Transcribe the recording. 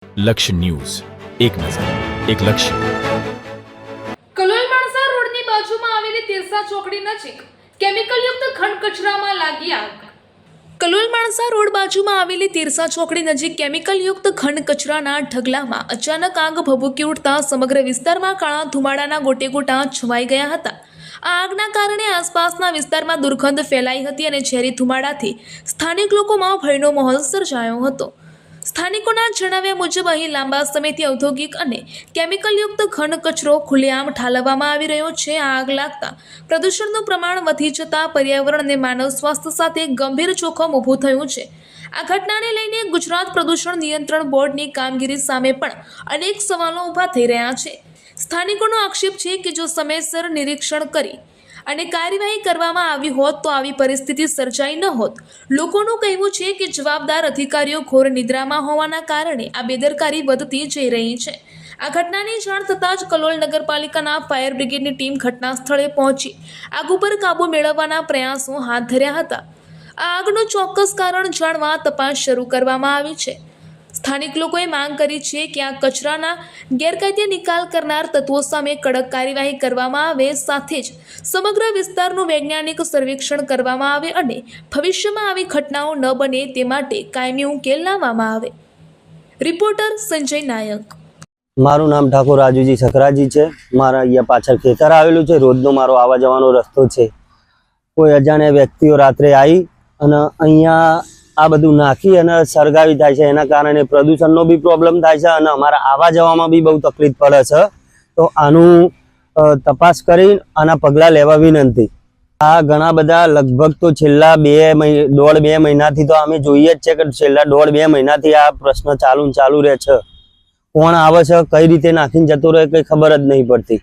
લક્ષ્ય ન્યૂઝ, એક નજર, એક લક્ષ્ય. કલોલ માણસા રોડની બાજુમાં આવેલી તિરસા ચોકડી નજીક કેમિકલયુક્ત ઘન કચરામાં લાગી આગ. કલોલ માણસા રોડ બાજુમાં આવેલી તિરસા ચોકડી નજીક કેમિકલયુક્ત ઘન કચરાના ઢગલામાં અચાનક આગ ભભૂકી ઉઠતા સમગ્ર વિસ્તારમાં કાળા ધુમાડાના ગોટેગોટા છવાઈ ગયા હતા. આ આગના કારણે આસપાસના વિસ્તારમાં દુર્ગંધ ફેલાઈ હતી અને ઝેરી ધુમાડાથી સ્થાનિક લોકોમાં ભયનો માહોલ સર્જાયો હતો. સ્થાનિકોના જણાવ્યા મુજબ અહીં લાંબા સમયથી ઔદ્યોગિક અને કેમિકલયુક્ત ઘન કચરો ખુલ્લેઆમ ઠાલવવામાં આવી રહ્યો છે. આ આગ લાગતા પ્રદૂષણનું પ્રમાણ વધી જતાં પર્યાવરણ અને માનવ સ્વાસ્થ્ય સાથે ગંભીર જોખમ ઊભું થયું છે. આ ઘટનાને લઈને ગુજરાત પ્રદૂષણ નિયંત્રણ બોર્ડની કામગીરી સામે પણ અનેક સવાલો ઊભા થઈ રહ્યા છે. સ્થાનિકોનો આક્ષેપ છે કે જો સમયસર નિરીક્ષણ કરી અને કાર્યવાહી કરવામાં આવી હોત તો આવી પરિસ્થિતિ સર્જાઈ ન હોત. લોકોનું કહેવું છે કે જવાબદાર અધિકારીઓ ઘોર નિદ્રામાં હોવાના કારણે આ બેદરકારી વધતી જઈ રહી છે. આ ઘટનાની જાણ થતાં જ કલોલ નગરપાલિકાના ફાયર બ્રિગેડની ટીમ ઘટના સ્થળે પહોંચી આગ ઉપર કાબૂ મેળવવાના પ્રયાસો હાથ ધર્યા હતા. આ આગનું ચોક્કસ કારણ જાણવા તપાસ શરૂ કરવામાં આવી છે. સ્થાનિક લોકોએ માંગ કરી છે કે આ કચરાના ગેરકાયદે નિકાલ કરનાર તત્વો સામે કડક કાર્યવાહી કરવામાં આવે, સાથે જ સમગ્ર વિસ્તારનું વૈજ્ઞાનિક સર્વેક્ષણ કરવામાં આવે અને ભવિષ્યમાં આવી ઘટનાઓ ન બને તે માટે કાયમી ઉકેલ લાવવામાં આવે. રિપોર્ટર સંજય નાયક. મારું નામ ઠાકોર રાજુજી સખરાજી છે. મારા અહીંયા પાછળ ખેતર આવેલું છે. રોજનો મારો આવવા જવાનો રસ્તો છે. કોઈ અજાણ્યા વ્યક્તિઓ રાત્રે આવી અને અહીંયા આ બધું નાખી અને સળગાવી થાય છે. એના કારણે પ્રદૂષણનો બી પ્રોબ્લેમ થાય છે અને અમારા આવવા જવામાં બી બહુ તકલીફ પડે છે. તો આનું તપાસ કરી આના પગલાં લેવા વિનંતી. આ ઘણા બધા લગભગ તો છેલ્લા 1.5 મહિનાથી તો અમે જોઈએ જ છે કે છેલ્લા 1.5 મહિનાથી આ પ્રશ્ન ચાલુ રહે છે. કોણ આવે છે, કઈ રીતે નાખીને જતો રહે, કંઈ ખબર જ નહીં પડતી.